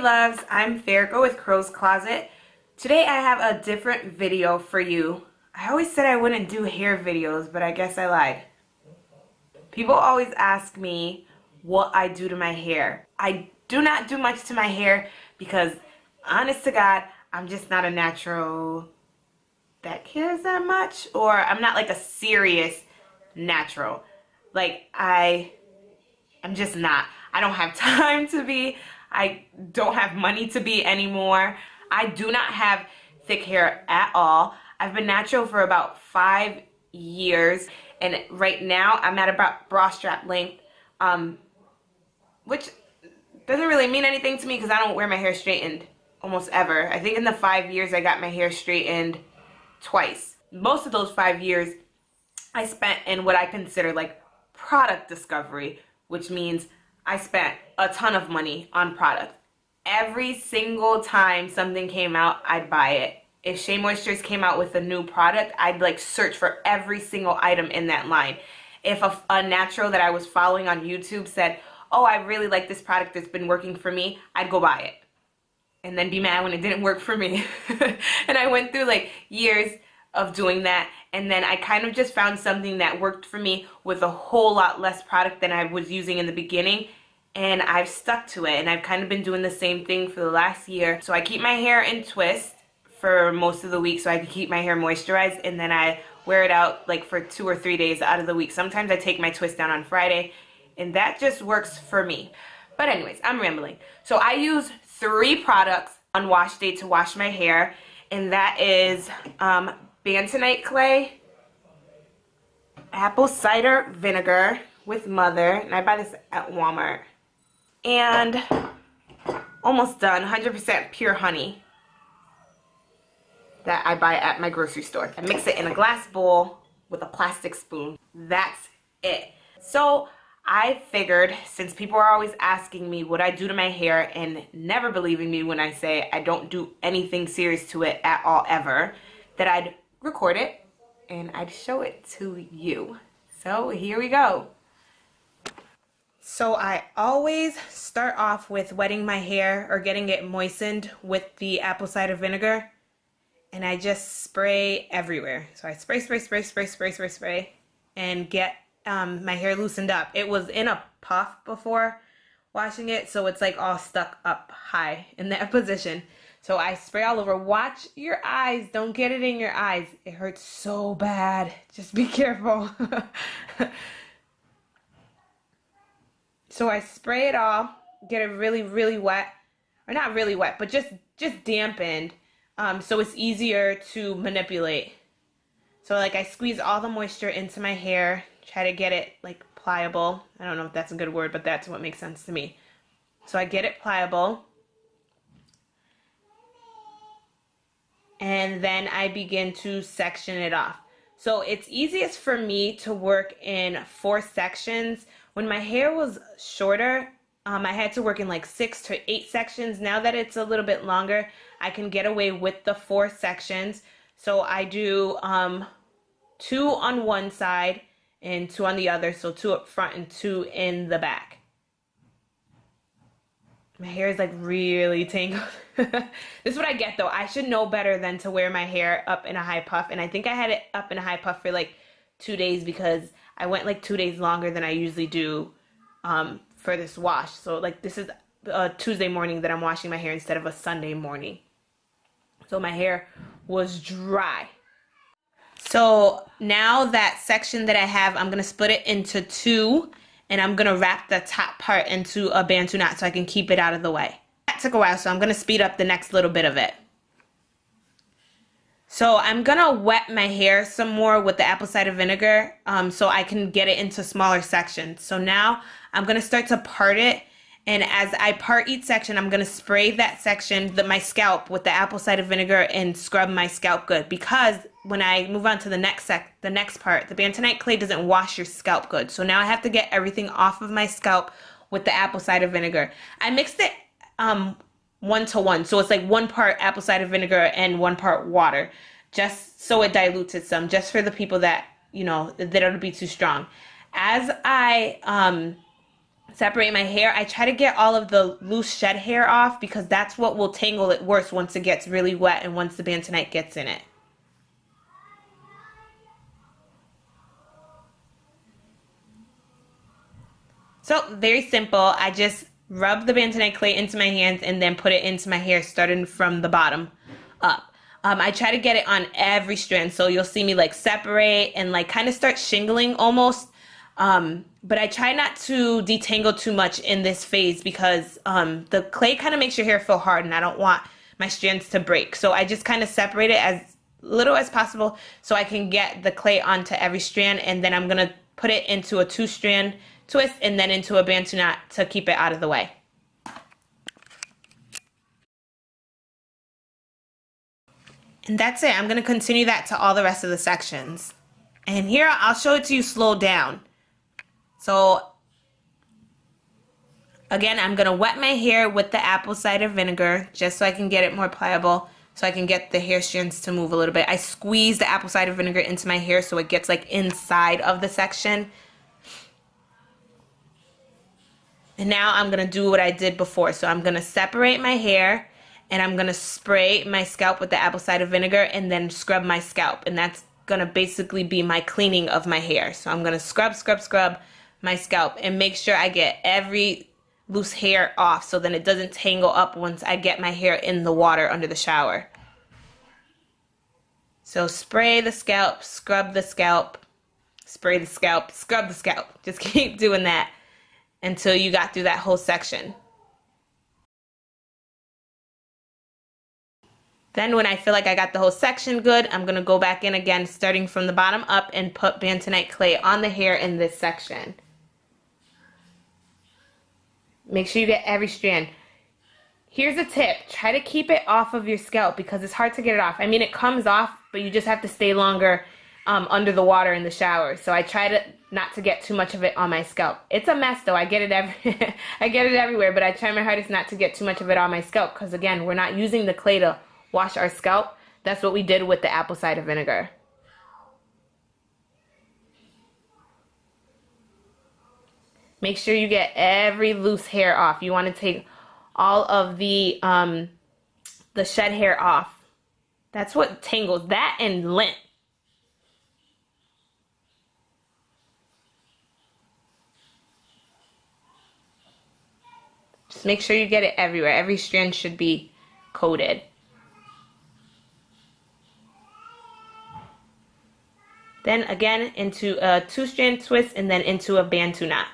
loves, I'm Fargo with Crow's Closet. Today I have a different video for you. I always said I wouldn't do hair videos, but I guess I lied. People always ask me what I do to my hair. I do not do much to my hair because, honest to God, I'm just not a natural that cares that much, or I'm not like a serious natural. Like I'm just not. I don't have time to be. I don't have money to be anymore. I do not have thick hair at all. I've been natural for about 5 years, and right now I'm at about bra strap length, which doesn't really mean anything to me because I don't wear my hair straightened almost ever. I think in the 5 years I got my hair straightened twice. Most of those 5 years I spent in what I consider like product discovery, which means I spent a ton of money on product. Every single time something came out, I'd buy it. If Shea Moistures came out with a new product, I'd like search for every single item in that line. If a natural that I was following on YouTube said, oh, I really like this product, it's been working for me, I'd go buy it. And then be mad when it didn't work for me. And I went through like years of doing that, and then I kind of just found something that worked for me with a whole lot less product than I was using in the beginning, and I've stuck to it, and I've kind of been doing the same thing for the last year. So I keep my hair in twist for most of the week so I can keep my hair moisturized, and then I wear it out like for 2 or 3 days out of the week. Sometimes I take my twist down on Friday, and that just works for me. But anyways, I'm rambling. So I use 3 products on wash day to wash my hair, and that is Bentonite clay, apple cider vinegar with mother, and I buy this at Walmart, and almost done 100% pure honey that I buy at my grocery store. I mix it in a glass bowl with a plastic spoon. That's it. So I figured, since people are always asking me what I do to my hair and never believing me when I say I don't do anything serious to it at all ever, that I'd record it and I'd show it to you. So here we go. So I always start off with wetting my hair or getting it moistened with the apple cider vinegar, and I just spray everywhere. So I spray and get my hair loosened up. It was in a puff before washing it, so it's like all stuck up high in that position. So I spray all over. Watch your eyes. Don't get it in your eyes. It hurts so bad. Just be careful. So I spray it all, get it really, really wet, or not really wet, but just dampened, so it's easier to manipulate. So like I squeeze all the moisture into my hair, try to get it like pliable. I don't know if that's a good word, but that's what makes sense to me. So I get it pliable, and then I begin to section it off. So it's easiest for me to work in 4 sections. When my hair was shorter, I had to work in like 6 to 8 sections. Now that it's a little bit longer, I can get away with the 4 sections. So I do 2 on one side and 2 on the other. So 2 up front and 2 in the back. My hair is like really tangled. This is what I get though. I should know better than to wear my hair up in a high puff. And I think I had it up in a high puff for like 2 days because I went like 2 days longer than I usually do for this wash. So like this is a Tuesday morning that I'm washing my hair instead of a Sunday morning. So my hair was dry. So now that section that I have, I'm going to split it into 2. And I'm going to wrap the top part into a bantu knot so I can keep it out of the way. That took a while, so I'm going to speed up the next little bit of it. So I'm going to wet my hair some more with the apple cider vinegar so I can get it into smaller sections. So now I'm going to start to part it. And as I part each section, I'm going to spray that section, my scalp, with the apple cider vinegar and scrub my scalp good. Because when I move on to the next part, the Bentonite clay doesn't wash your scalp good. So now I have to get everything off of my scalp with the apple cider vinegar. I mixed it 1-to-1. So it's like 1 part apple cider vinegar and 1 part water. Just so it dilutes it some. Just for the people that, you know, that it'll be too strong. As I separate my hair, I try to get all of the loose shed hair off because that's what will tangle it worse once it gets really wet and once the Bentonite gets in it. So very simple. I just rub the Bentonite clay into my hands and then put it into my hair starting from the bottom up. I try to get it on every strand, so you'll see me like separate and like kind of start shingling almost. But I try not to detangle too much in this phase because the clay kind of makes your hair feel hard and I don't want my strands to break. So I just kind of separate it as little as possible so I can get the clay onto every strand, and then I'm gonna put it into a 2-strand twist and then into a bantu knot to keep it out of the way. And that's it. I'm going to continue that to all the rest of the sections. And here I'll show it to you slowed down. So again, I'm going to wet my hair with the apple cider vinegar just so I can get it more pliable, so I can get the hair strands to move a little bit. I squeeze the apple cider vinegar into my hair so it gets like inside of the section. And now I'm going to do what I did before. So I'm going to separate my hair and I'm going to spray my scalp with the apple cider vinegar and then scrub my scalp. And that's going to basically be my cleaning of my hair. So I'm going to scrub my scalp and make sure I get every loose hair off so then it doesn't tangle up once I get my hair in the water under the shower. So spray the scalp, scrub the scalp, spray the scalp, scrub the scalp. Just keep doing that until you got through that whole section. Then when I feel like I got the whole section good, I'm going to go back in again starting from the bottom up and put Bentonite clay on the hair in this section. Make sure you get every strand. Here's a tip. Try to keep it off of your scalp because it's hard to get it off. I mean, it comes off, but you just have to stay longer under the water in the shower. So I try to not to get too much of it on my scalp. It's a mess though. I get it I get it everywhere, but I try my hardest not to get too much of it on my scalp because again, we're not using the clay to wash our scalp. That's what we did with the apple cider vinegar. Make sure you get every loose hair off. You want to take all of the shed hair off. That's what tangles. That and lint. Just make sure you get it everywhere. Every strand should be coated. Then again into a 2-strand twist and then into a bantu knot.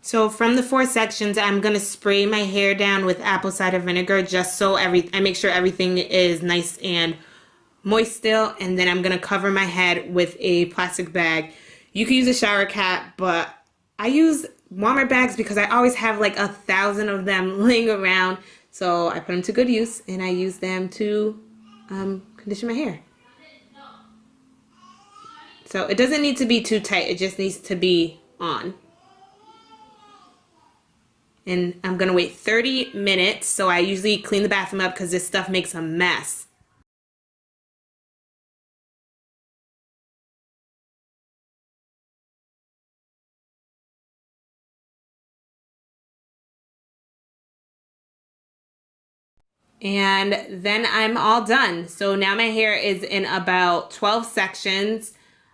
So from the 4 sections, I'm going to spray my hair down with apple cider vinegar just so I make sure everything is nice and moist still, and then I'm going to cover my head with a plastic bag. You can use a shower cap, but I use Walmart bags because I always have like 1,000 of them laying around, so I put them to good use and I use them to condition my hair. So it doesn't need to be too tight, it just needs to be on. And I'm going to wait 30 minutes, so I usually clean the bathroom up because this stuff makes a mess. And then I'm all done. So now my hair is in about 12 sections,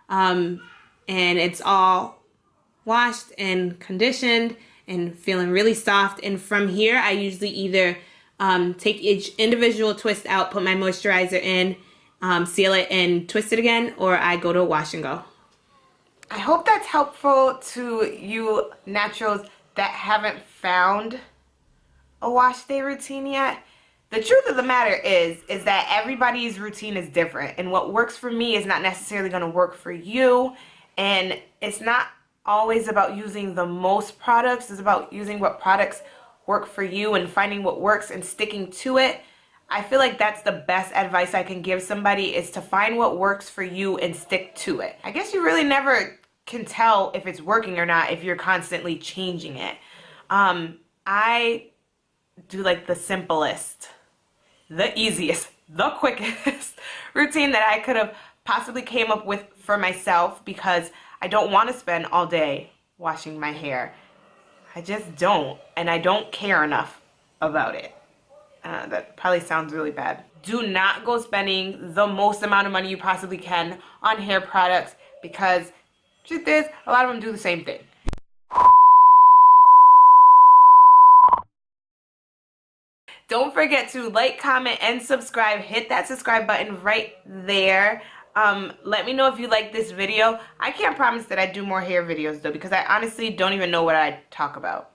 and it's all washed and conditioned and feeling really soft. And from here, I usually either take each individual twist out, put my moisturizer in, seal it and twist it again, or I go to a wash and go. I hope that's helpful to you naturals that haven't found a wash day routine yet. The truth of the matter is that everybody's routine is different, and what works for me is not necessarily going to work for you, and it's not always about using the most products. It's about using what products work for you and finding what works and sticking to it. I feel like that's the best advice I can give somebody, is to find what works for you and stick to it. I guess you really never can tell if it's working or not if you're constantly changing it. I do like the simplest, the easiest, the quickest routine that I could have possibly came up with for myself, because I don't want to spend all day washing my hair. I just don't, and I don't care enough about it. That probably sounds really bad. Do not go spending the most amount of money you possibly can on hair products, because truth is, a lot of them do the same thing. Don't forget to like, comment, and subscribe. Hit that subscribe button right there. Let me know if you like this video. I can't promise that I do more hair videos though, because I honestly don't even know what I talk about.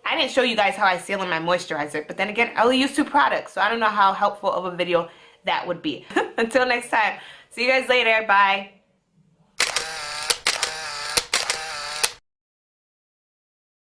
I didn't show you guys how I seal in my moisturizer, but then again, I only use 2 products, so I don't know how helpful of a video that would be. Until next time, see you guys later. Bye.